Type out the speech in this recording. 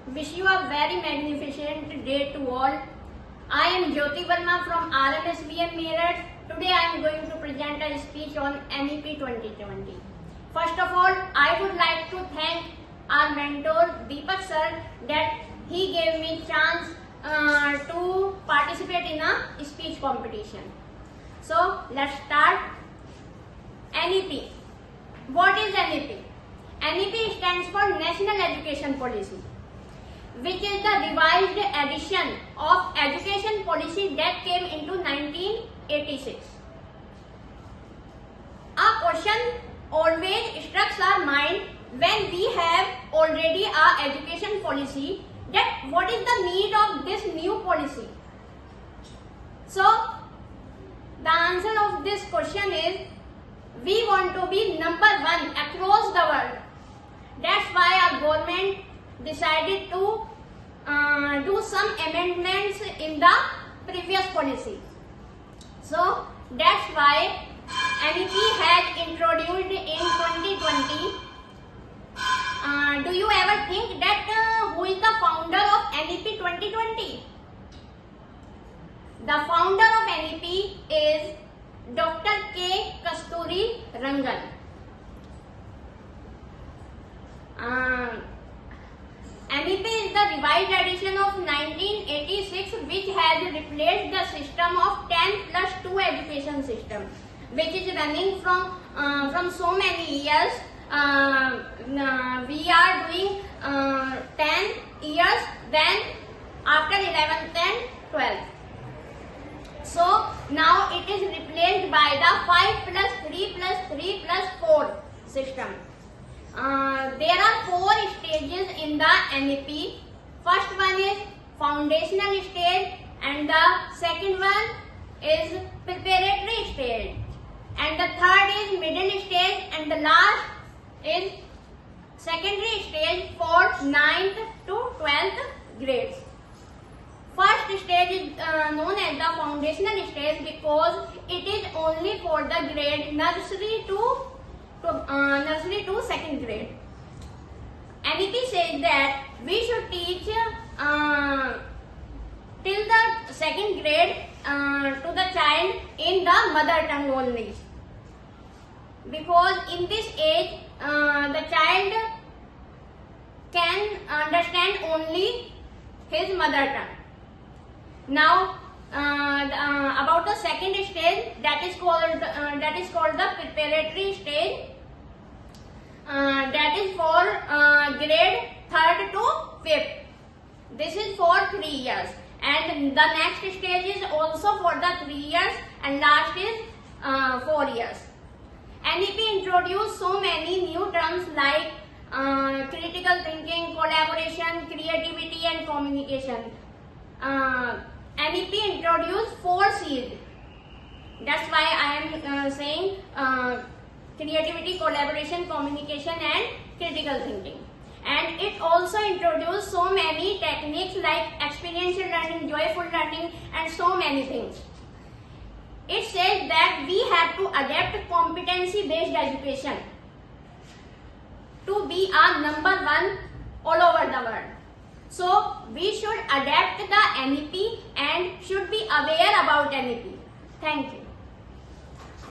Wish you a very magnificent day to all. I am Jyoti Verma from RMSBM Meerut. Today I am going to present a speech on NEP 2020. First of all, I would like to thank our mentor Deepak sir that he gave me chance to participate in a speech competition. So let's start. NEP. What is NEP? NEP stands for National Education Policy, which is the revised edition of education policy that came into 1986. A question always strikes our mind when we have already our education policy, that what is the need of this new policy? So the answer of this question is, we want to be number one across the world. That's why our government decided to do some amendments in the previous policy. So that's why NEP has introduced in 2020. Do you ever think that who is the founder of NEP 2020? The founder of NEP is Dr. K. Kasturi Rangan. NEP is the revised edition of 1986, which has replaced the system of 10+2 education system, which is running from so many years. We are doing 10 years, then after 11th and 12th. So now it is replaced by the 5+3+3+4 system. There are 4 stages in the NEP. First one is foundational stage, and the second one is preparatory stage, and the third is middle stage, and the last is secondary stage for 9th to 12th grades. First stage is known as the foundational stage because it is only for the grade nursery to second grade. NEP says that we should teach till the second grade to the child in the mother tongue only, because in this age the child can understand only his mother tongue. Now about the second stage, that is called the preparatory stage. That is for grade 3rd to 5th. This is for 3 years, and the next stage is also for the 3 years, and last is 4 years. NEP introduced so many new terms like critical thinking, collaboration, creativity, and communication. NEP introduced 4 C's. That's why I am saying creativity, collaboration, communication, and critical thinking. And it also introduced so many techniques like experiential learning, joyful learning, and so many things. It says that we have to adapt competency-based education to be our number one all over the world. So we should adapt the NEP and should be aware about NEP. Thank you.